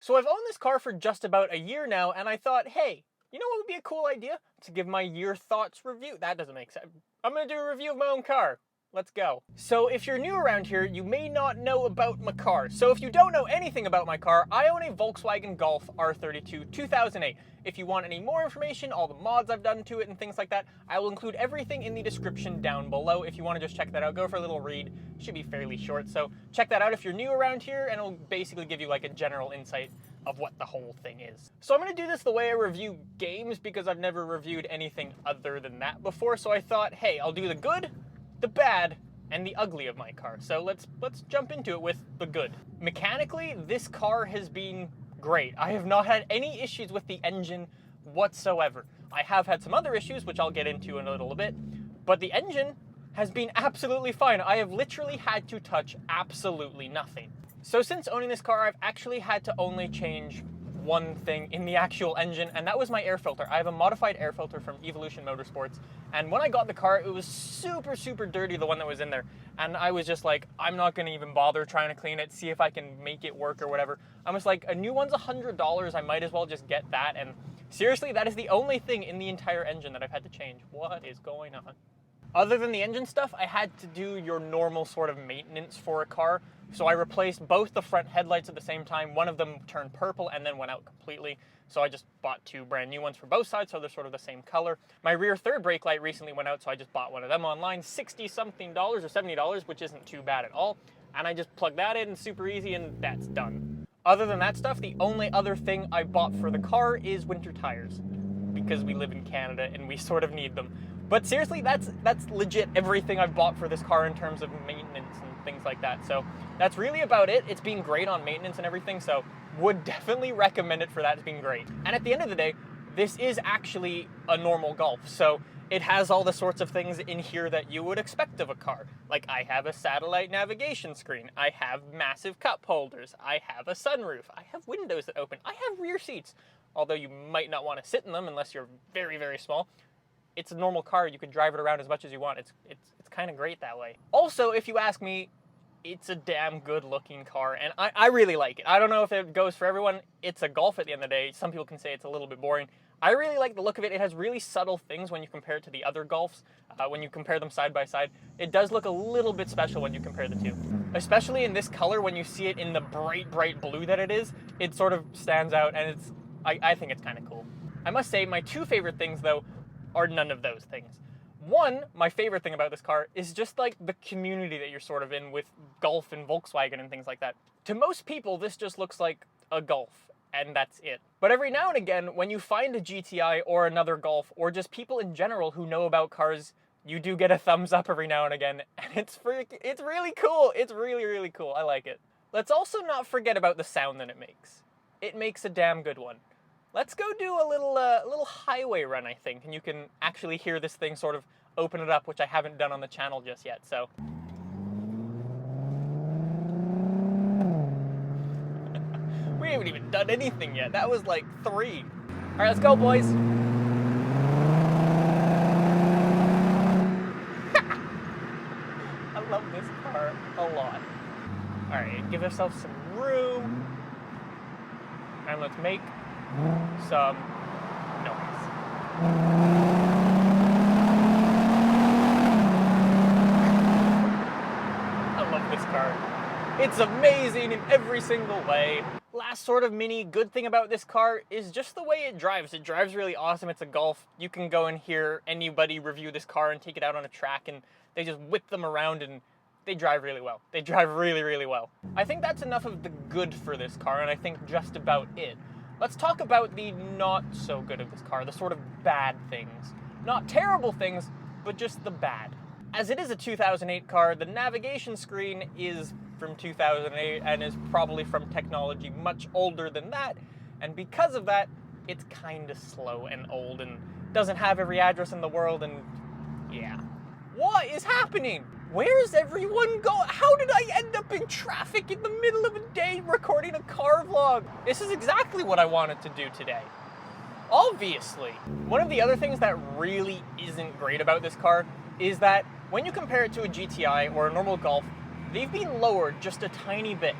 So I've owned this car for just about a year now, and I thought, hey, you know what would be a cool idea? To give my year thoughts review. That doesn't make sense. I'm gonna do a review of my own car. Let's go. So if you're new around here, you may not know about my car. So if you don't know anything about my car, I own a Volkswagen Golf R32 2008. If you want any more information, all the mods I've done to it and things like that, I will include everything in the description down below. If you want to just check that out, go for a little read. It should be fairly short, so check that out if you're new around here, and it'll basically give you like a general insight of what the whole thing is. So I'm going to do this the way I review games, because I've never reviewed anything other than that before, so I thought, hey, I'll do the good, the bad, and the ugly of my car. So let's jump into it with the good. Mechanically, this car has been great. I have not had any issues with the engine whatsoever. I have had some other issues, which I'll get into in a little bit, but the engine has been absolutely fine. I have literally had to touch absolutely nothing. So since owning this car, I've actually had to only change one thing in the actual engine, and that was my air filter. I have a modified air filter from Evolution Motorsports, and when I got the car, it was super, super dirty, the one that was in there, and I was just like, I'm not gonna even bother trying to clean it, see if I can make it work or whatever. I was like, a new one's $100, I might as well just get that, and seriously, that is the only thing in the entire engine that I've had to change. What is going on? Other than the engine stuff, I had to do your normal sort of maintenance for a car. So I replaced both the front headlights at the same time. One of them turned purple and then went out completely. So I just bought two brand new ones for both sides, so they're sort of the same color. My rear third brake light recently went out, so I just bought one of them online. $60-something or $70, which isn't too bad at all. And I just plug that in, super easy, and that's done. Other than that stuff, the only other thing I bought for the car is winter tires, because we live in Canada and we sort of need them. But seriously, that's legit everything I've bought for this car in terms of maintenance and things like that. So that's really about it. It's been great on maintenance and everything, so would definitely recommend it for that. It's been great. And at the end of the day, this is actually a normal Golf, so it has all the sorts of things in here that you would expect of a car. Like, I have a satellite navigation screen, I have massive cup holders, I have a sunroof, I have windows that open, I have rear seats, although you might not want to sit in them unless you're very, very small. It's a normal car. You can drive it around as much as you want. It's kind of great that way. Also, if you ask me, it's a damn good looking car, and I really like it. I don't know if it goes for everyone. It's a Golf at the end of the day. Some people can say it's a little bit boring. I really like the look of it. It has really subtle things when you compare it to the other Golfs. When you compare them side by side, it does look a little bit special when you compare the two. Especially in this color, when you see it in the bright, bright blue that it is, it sort of stands out, and I think it's kind of cool. I must say, my two favorite things, though, are none of those things. One, my favorite thing about this car is just like the community that you're sort of in with Golf and Volkswagen and things like that. To most people, this just looks like a Golf, and that's it. But every now and again, when you find a GTI or another Golf, or just people in general who know about cars, you do get a thumbs up every now and again, and it's really cool. It's really, really cool. I like it. Let's also not forget about the sound that it makes. It makes a damn good one. Let's go do a little highway run, I think, and you can actually hear this thing sort of open it up, which I haven't done on the channel just yet, so. We haven't even done anything yet. That was like 3. All right, let's go, boys. I love this car a lot. All right, give ourselves some room, and let's make some noise. I love this car. It's amazing in every single way. Last sort of mini good thing about this car is just the way it drives. It drives really awesome. It's a Golf. You can go and hear anybody review this car and take it out on a track, and they just whip them around, and they drive really well. They drive really, really well. I think that's enough of the good for this car, and I think just about it. Let's talk about the not so good of this car, the sort of bad things. Not terrible things, but just the bad. As it is a 2008 car, the navigation screen is from 2008 and is probably from technology much older than that, and because of that, it's kind of slow and old and doesn't have every address in the world, and yeah. What is happening? Where is everyone going? How did I end up in traffic in the middle of a day recording a car vlog? This is exactly what I wanted to do today. Obviously. One of the other things that really isn't great about this car is that when you compare it to a GTI or a normal Golf, they've been lowered just a tiny bit.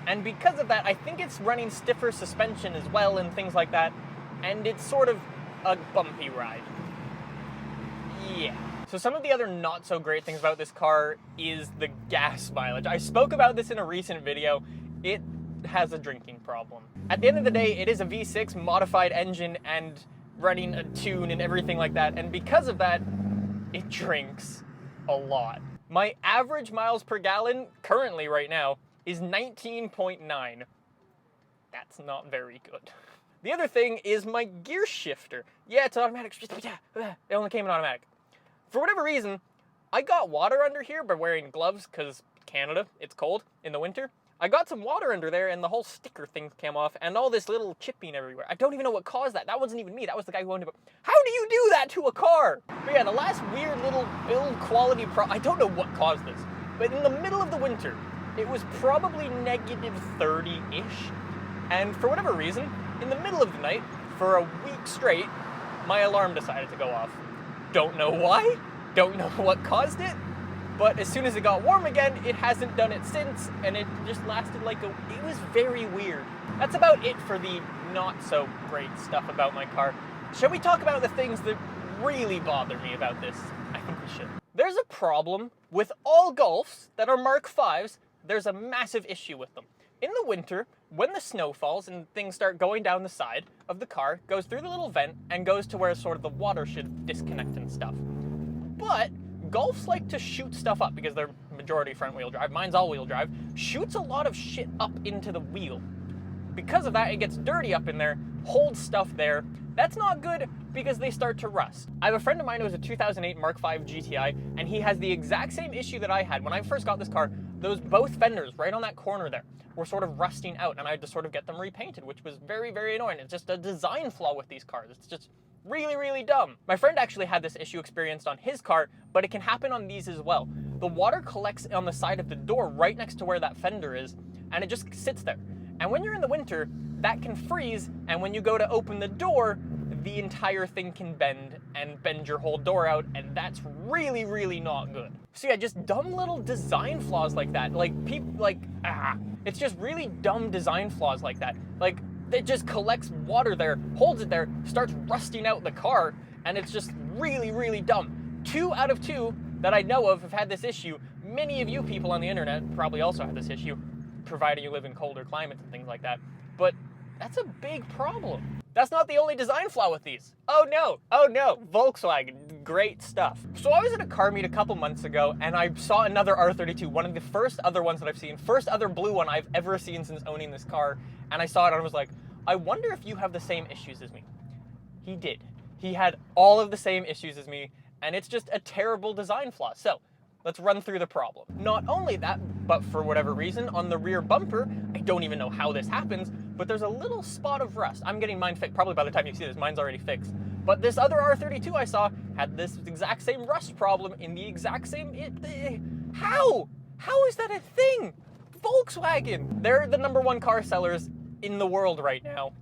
And because of that, I think it's running stiffer suspension as well and things like that. And it's sort of a bumpy ride. Yeah. So some of the other not so great things about this car is the gas mileage. I spoke about this in a recent video. It has a drinking problem. At the end of the day, it is a V6 modified engine and running a tune and everything like that. And because of that, it drinks a lot. My average miles per gallon currently right now is 19.9. That's not very good. The other thing is my gear shifter. Yeah, it's automatic. It only came in automatic. For whatever reason, I got water under here by wearing gloves because Canada, it's cold in the winter. I got some water under there and the whole sticker thing came off and all this little chipping everywhere. I don't even know what caused that. That wasn't even me. That was the guy who owned it. How do you do that to a car? But yeah, the last weird little build quality I don't know what caused this, but in the middle of the winter, it was probably negative 30-ish. And for whatever reason, in the middle of the night, for a week straight, my alarm decided to go off. Don't know why, don't know what caused it, but as soon as it got warm again, it hasn't done it since, and it just lasted like it was very weird. That's about it for the not so great stuff about my car. Shall we talk about the things that really bother me about this? I think we should. There's a problem with all Golfs that are Mark 5s. There's a massive issue with them. In the winter, when the snow falls and things start going down the side of the car, goes through the little vent and goes to where sort of the water should disconnect and stuff. But Golfs like to shoot stuff up because they're majority front wheel drive, mine's all wheel drive, shoots a lot of shit up into the wheel. Because of that, it gets dirty up in there, holds stuff there. That's not good because they start to rust. I have a friend of mine who has a 2008 Mark V GTI, and he has the exact same issue that I had. When I first got this car, those both fenders right on that corner there were sort of rusting out, and I had to sort of get them repainted, which was very, very annoying. It's just a design flaw with these cars. It's just really, really dumb. My friend actually had this issue experienced on his car, but it can happen on these as well. The water collects on the side of the door right next to where that fender is, and it just sits there. And when you're in the winter, that can freeze, and when you go to open the door, the entire thing can bend and bend your whole door out, and that's really, really not good. So yeah, just dumb little design flaws like that. It's just really dumb design flaws like that. Like, it just collects water there, holds it there, starts rusting out the car, and it's just really, really dumb. 2 out of 2 that I know of have had this issue. Many of you people on the internet probably also have this issue, providing you live in colder climates and things like that. But that's a big problem. That's not the only design flaw with these. Oh no, Volkswagen, great stuff. So I was at a car meet a couple months ago and I saw another R32, one of the first other ones that I've seen, first other blue one I've ever seen since owning this car. And I saw it and I was like, I wonder if you have the same issues as me. He did. He had all of the same issues as me, and it's just a terrible design flaw. So let's run through the problem. Not only that, but for whatever reason, on the rear bumper, I don't even know how this happens, but there's a little spot of rust. I'm getting mine fixed. Probably by the time you see this, mine's already fixed. But this other R32 I saw had this exact same rust problem in the exact same... How? How is that a thing? Volkswagen! They're the #1 car sellers in the world right now.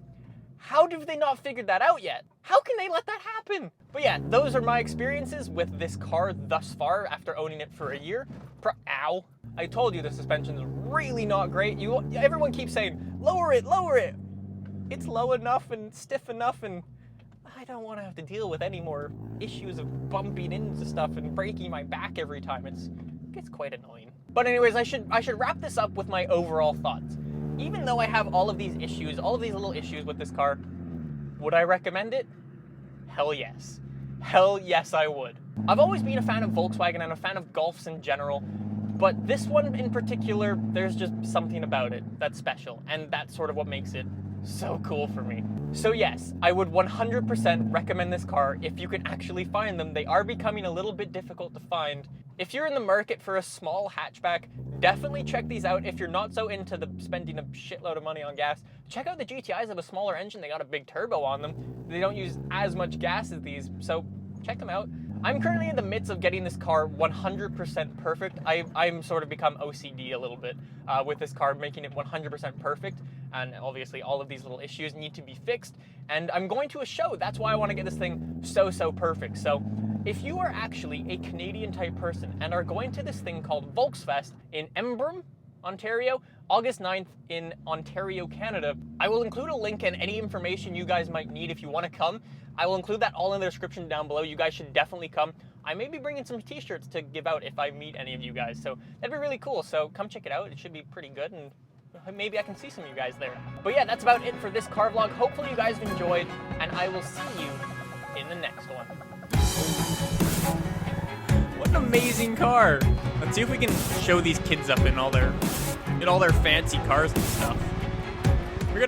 How have they not figured that out yet? How can they let that happen? But yeah, those are my experiences with this car thus far after owning it for a year. Ow. I told you the suspension is really not great. Everyone keeps saying, lower it, lower it. It's low enough and stiff enough, and I don't want to have to deal with any more issues of bumping into stuff and breaking my back every time. It gets quite annoying. But anyways, I should wrap this up with my overall thoughts. Even though I have all of these issues, all of these little issues with this car, would I recommend it? Hell yes. Hell yes, I would. I've always been a fan of Volkswagen and a fan of Golfs in general, but this one in particular, there's just something about it that's special, and that's sort of what makes it so cool for me. So yes, I would 100% recommend this car if you can actually find them. They are becoming a little bit difficult to find. If you're in the market for a small hatchback, definitely check these out. If you're not so into the spending a shitload of money on gas, check out the GTIs. Have a smaller engine. They got a big turbo on them. They don't use as much gas as these, so check them out. I'm currently in the midst of getting this car 100% perfect. I'm sort of become OCD a little bit with this car, making it 100% perfect. And obviously all of these little issues need to be fixed. And I'm going to a show. That's why I want to get this thing so perfect. So if you are actually a Canadian type person and are going to this thing called Volksfest in Embrun, Ontario, August 9th in Ontario, Canada. I will include a link and any information you guys might need if you want to come. I will include that all in the description down below. You guys should definitely come. I may be bringing some t-shirts to give out if I meet any of you guys, so that'd be really cool. So come check it out. It should be pretty good, and maybe I can see some of you guys there. But yeah, that's about it for this car vlog. Hopefully you guys have enjoyed, and I will see you in the next one. What an amazing car. Let's see if we can show these kids up in all their fancy cars and stuff.